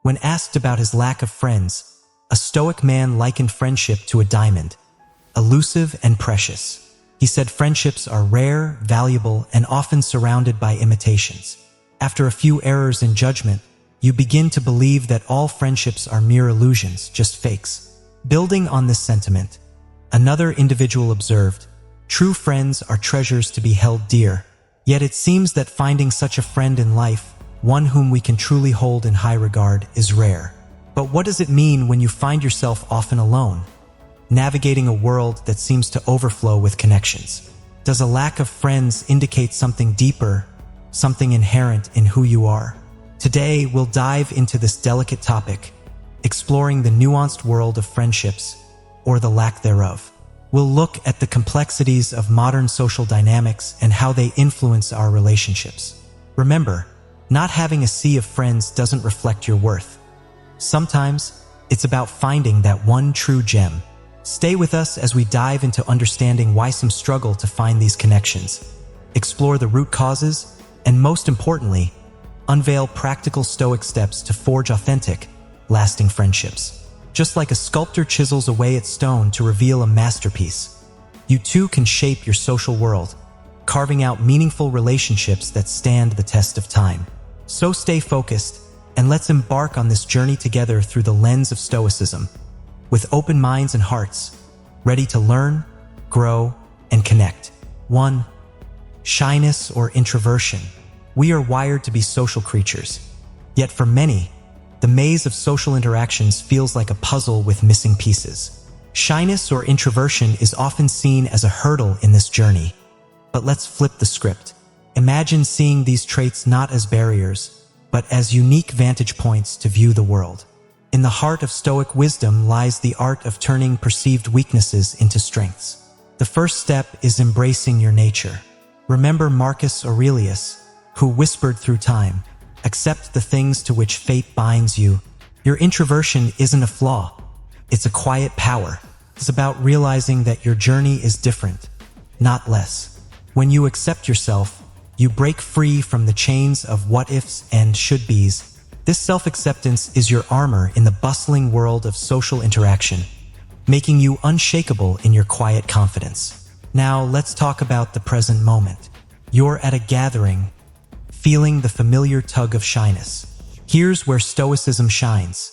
When asked about his lack of friends, a stoic man likened friendship to a diamond, elusive and precious. He said friendships are rare, valuable, and often surrounded by imitations. After a few errors in judgment, you begin to believe that all friendships are mere illusions, just fakes. Building on this sentiment, another individual observed, "True friends are treasures to be held dear, yet it seems that finding such a friend in life, one whom we can truly hold in high regard, is rare." But what does it mean when you find yourself often alone, navigating a world that seems to overflow with connections? Does a lack of friends indicate something deeper, something inherent in who you are? Today, we'll dive into this delicate topic, exploring the nuanced world of friendships, or the lack thereof. We'll look at the complexities of modern social dynamics and how they influence our relationships. Remember, not having a sea of friends doesn't reflect your worth. Sometimes, it's about finding that one true gem. Stay with us as we dive into understanding why some struggle to find these connections, explore the root causes, and most importantly, unveil practical stoic steps to forge authentic, lasting friendships. Just like a sculptor chisels away at stone to reveal a masterpiece, you too can shape your social world, carving out meaningful relationships that stand the test of time. So stay focused, and let's embark on this journey together through the lens of stoicism, with open minds and hearts, ready to learn, grow, and connect. 1. Shyness or introversion. We are wired to be social creatures. Yet for many, the maze of social interactions feels like a puzzle with missing pieces. Shyness or introversion is often seen as a hurdle in this journey. But let's flip the script. Imagine seeing these traits not as barriers, but as unique vantage points to view the world. In the heart of Stoic wisdom lies the art of turning perceived weaknesses into strengths. The first step is embracing your nature. Remember Marcus Aurelius, who whispered through time, "Accept the things to which fate binds you." Your introversion isn't a flaw. It's a quiet power. It's about realizing that your journey is different, not less. When you accept yourself, you break free from the chains of what-ifs and should-bes. This self-acceptance is your armor in the bustling world of social interaction, making you unshakable in your quiet confidence. Now, let's talk about the present moment. You're at a gathering, feeling the familiar tug of shyness. Here's where stoicism shines.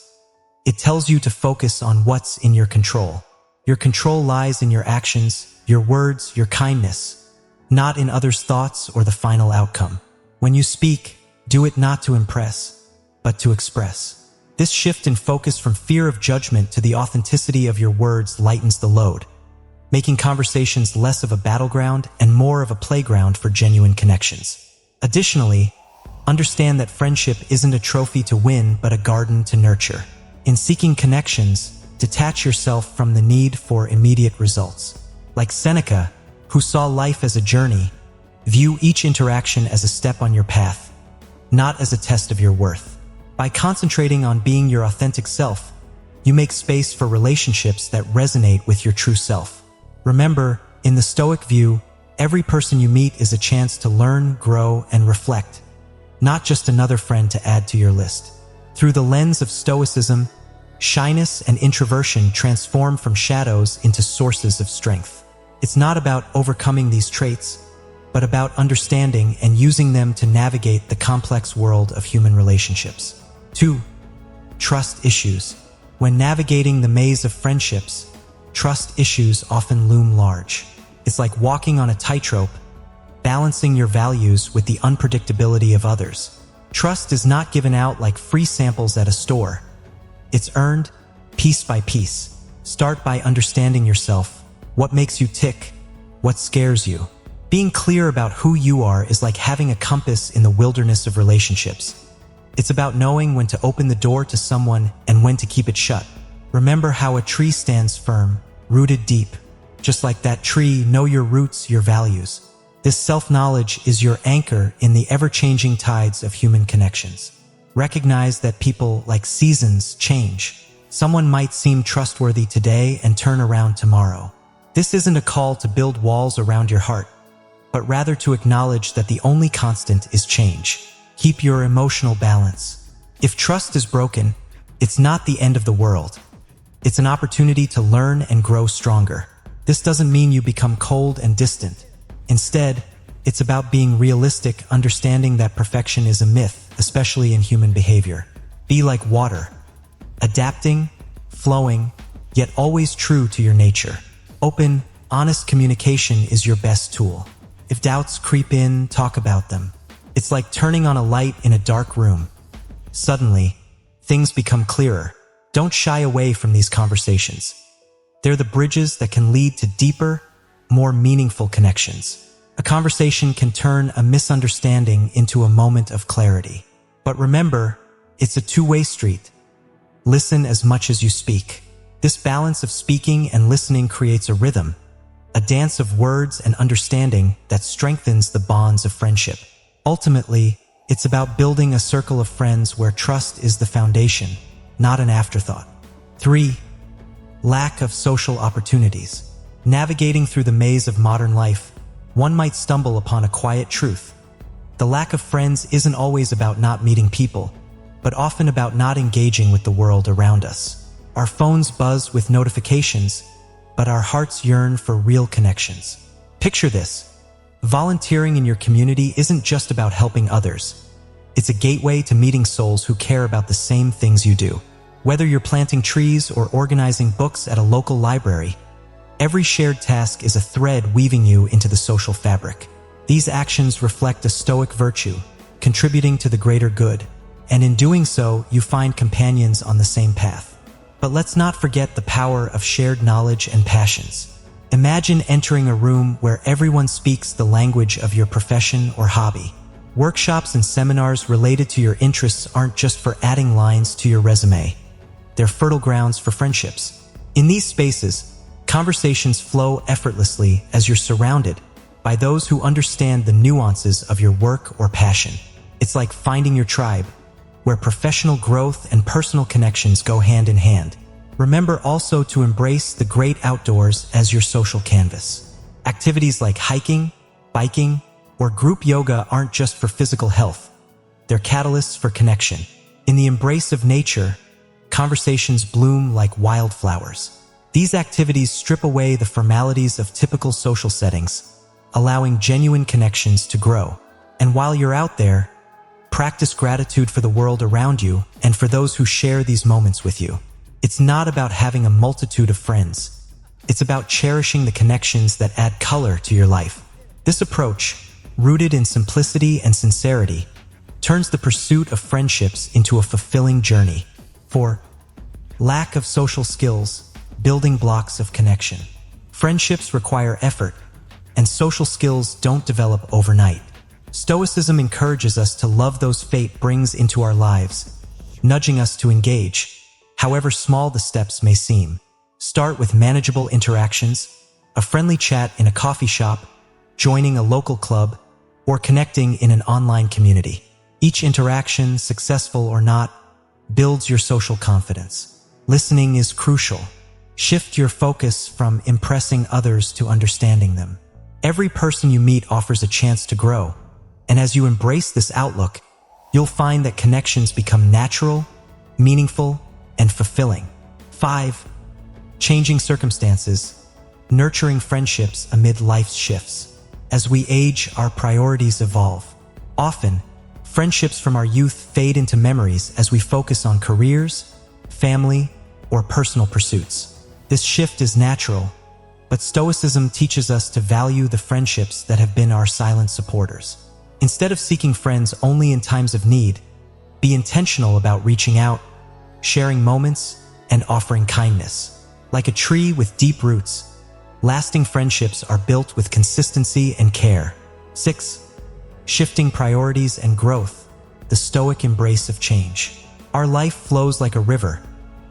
It tells you to focus on what's in your control. Your control lies in your actions, your words, your kindness, not in others' thoughts or the final outcome. When you speak, do it not to impress, but to express. This shift in focus from fear of judgment to the authenticity of your words lightens the load, making conversations less of a battleground and more of a playground for genuine connections. Additionally, understand that friendship isn't a trophy to win but a garden to nurture. In seeking connections, detach yourself from the need for immediate results. Like Seneca, who saw life as a journey, view each interaction as a step on your path, not as a test of your worth. By concentrating on being your authentic self, you make space for relationships that resonate with your true self. Remember, in the Stoic view, every person you meet is a chance to learn, grow, and reflect, not just another friend to add to your list. Through the lens of Stoicism, shyness and introversion transform from shadows into sources of strength. It's not about overcoming these traits, but about understanding and using them to navigate the complex world of human relationships. 2. Trust issues. When navigating the maze of friendships, trust issues often loom large. It's like walking on a tightrope, balancing your values with the unpredictability of others. Trust is not given out like free samples at a store. It's earned piece by piece. Start by understanding yourself. What makes you tick? What scares you? Being clear about who you are is like having a compass in the wilderness of relationships. It's about knowing when to open the door to someone and when to keep it shut. Remember how a tree stands firm, rooted deep. Just like that tree, know your roots, your values. This self-knowledge is your anchor in the ever-changing tides of human connections. Recognize that people, like seasons, change. Someone might seem trustworthy today and turn around tomorrow. This isn't a call to build walls around your heart, but rather to acknowledge that the only constant is change. Keep your emotional balance. If trust is broken, it's not the end of the world. It's an opportunity to learn and grow stronger. This doesn't mean you become cold and distant. Instead, it's about being realistic, understanding that perfection is a myth, especially in human behavior. Be like water, adapting, flowing, yet always true to your nature. Open, honest communication is your best tool. If doubts creep in, talk about them. It's like turning on a light in a dark room. Suddenly, things become clearer. Don't shy away from these conversations. They're the bridges that can lead to deeper, more meaningful connections. A conversation can turn a misunderstanding into a moment of clarity. But remember, it's a two-way street. Listen as much as you speak. This balance of speaking and listening creates a rhythm, a dance of words and understanding that strengthens the bonds of friendship. Ultimately, it's about building a circle of friends where trust is the foundation, not an afterthought. 3. Lack of social opportunities. Navigating through the maze of modern life, one might stumble upon a quiet truth. The lack of friends isn't always about not meeting people, but often about not engaging with the world around us. Our phones buzz with notifications, but our hearts yearn for real connections. Picture this. Volunteering in your community isn't just about helping others. It's a gateway to meeting souls who care about the same things you do. Whether you're planting trees or organizing books at a local library, every shared task is a thread weaving you into the social fabric. These actions reflect a stoic virtue, contributing to the greater good, and in doing so, you find companions on the same path. But let's not forget the power of shared knowledge and passions. Imagine entering a room where everyone speaks the language of your profession or hobby. Workshops and seminars related to your interests aren't just for adding lines to your resume. They're fertile grounds for friendships. In these spaces, conversations flow effortlessly as you're surrounded by those who understand the nuances of your work or passion. It's like finding your tribe, where professional growth and personal connections go hand in hand. Remember also to embrace the great outdoors as your social canvas. Activities like hiking, biking, or group yoga aren't just for physical health. They're catalysts for connection. In the embrace of nature, conversations bloom like wildflowers. These activities strip away the formalities of typical social settings, allowing genuine connections to grow. And while you're out there, practice gratitude for the world around you and for those who share these moments with you. It's not about having a multitude of friends. It's about cherishing the connections that add color to your life. This approach, rooted in simplicity and sincerity, turns the pursuit of friendships into a fulfilling journey. 4. Lack of social skills, building blocks of connection. Friendships require effort, and social skills don't develop overnight. Stoicism encourages us to love those fate brings into our lives, nudging us to engage, however small the steps may seem. Start with manageable interactions, a friendly chat in a coffee shop, joining a local club, or connecting in an online community. Each interaction, successful or not, builds your social confidence. Listening is crucial. Shift your focus from impressing others to understanding them. Every person you meet offers a chance to grow, and as you embrace this outlook, you'll find that connections become natural, meaningful, and fulfilling. 5. Changing circumstances, nurturing friendships amid life's shifts. As we age, our priorities evolve. Often, friendships from our youth fade into memories as we focus on careers, family, or personal pursuits. This shift is natural, but Stoicism teaches us to value the friendships that have been our silent supporters. Instead of seeking friends only in times of need, be intentional about reaching out, sharing moments, and offering kindness. Like a tree with deep roots, lasting friendships are built with consistency and care. 6. Shifting priorities and growth, the stoic embrace of change. Our life flows like a river,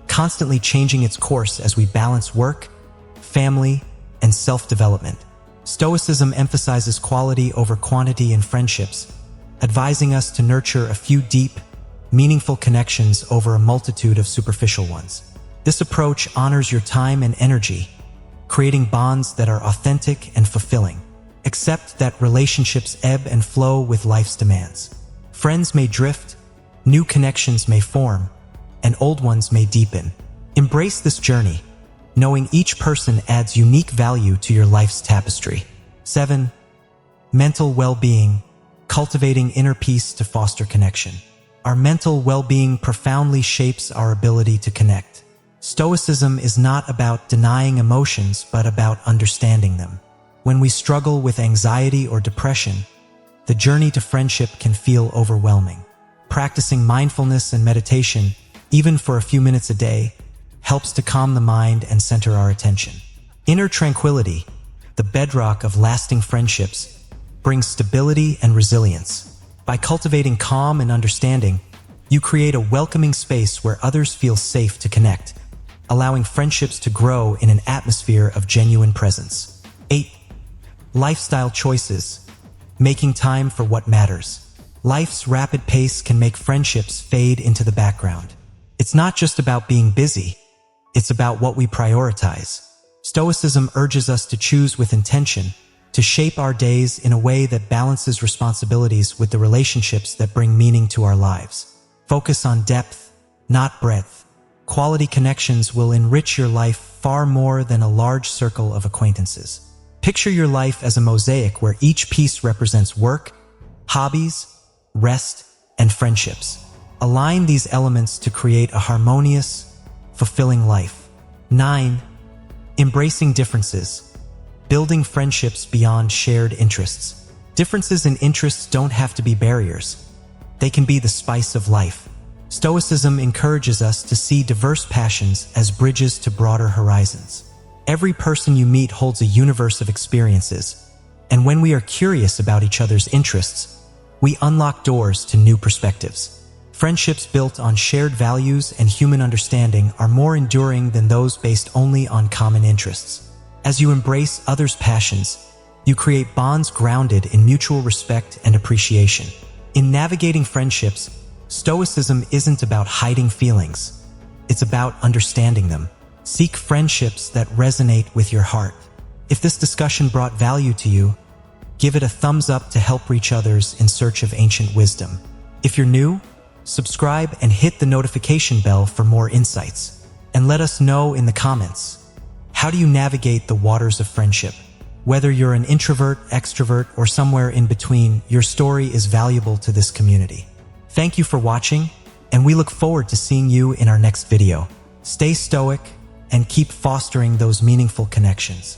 constantly changing its course as we balance work, family, and self-development. Stoicism emphasizes quality over quantity in friendships, advising us to nurture a few deep, meaningful connections over a multitude of superficial ones. This approach honors your time and energy, creating bonds that are authentic and fulfilling. Accept that relationships ebb and flow with life's demands. Friends may drift, New connections may form, and old ones may deepen. Embrace this journey, knowing each person adds unique value to your life's tapestry. 7. Mental well-being, cultivating inner peace to foster connection. Our mental well-being profoundly shapes our ability to connect. Stoicism is not about denying emotions, but about understanding them. When we struggle with anxiety or depression, the journey to friendship can feel overwhelming. Practicing mindfulness and meditation, even for a few minutes a day, helps to calm the mind and center our attention. Inner tranquility, the bedrock of lasting friendships, brings stability and resilience. By cultivating calm and understanding, you create a welcoming space where others feel safe to connect, allowing friendships to grow in an atmosphere of genuine presence. 8. Lifestyle choices, making time for what matters. Life's rapid pace can make friendships fade into the background. It's not just about being busy, it's about what we prioritize. Stoicism urges us to choose with intention, to shape our days in a way that balances responsibilities with the relationships that bring meaning to our lives. Focus on depth, not breadth. Quality connections will enrich your life far more than a large circle of acquaintances. Picture your life as a mosaic where each piece represents work, hobbies, rest, and friendships. Align these elements to create a harmonious, fulfilling life. 9. Embracing differences, building friendships beyond shared interests. Differences in interests don't have to be barriers. They can be the spice of life. Stoicism encourages us to see diverse passions as bridges to broader horizons. Every person you meet holds a universe of experiences, and when we are curious about each other's interests, we unlock doors to new perspectives. Friendships built on shared values and human understanding are more enduring than those based only on common interests. As you embrace others' passions, you create bonds grounded in mutual respect and appreciation. In navigating friendships, Stoicism isn't about hiding feelings. It's about understanding them. Seek friendships that resonate with your heart. If this discussion brought value to you, give it a thumbs up to help reach others in search of ancient wisdom. If you're new, subscribe and hit the notification bell for more insights. And let us know in the comments, how do you navigate the waters of friendship? Whether you're an introvert, extrovert, or somewhere in between, your story is valuable to this community. Thank you for watching, and we look forward to seeing you in our next video. Stay stoic and keep fostering those meaningful connections.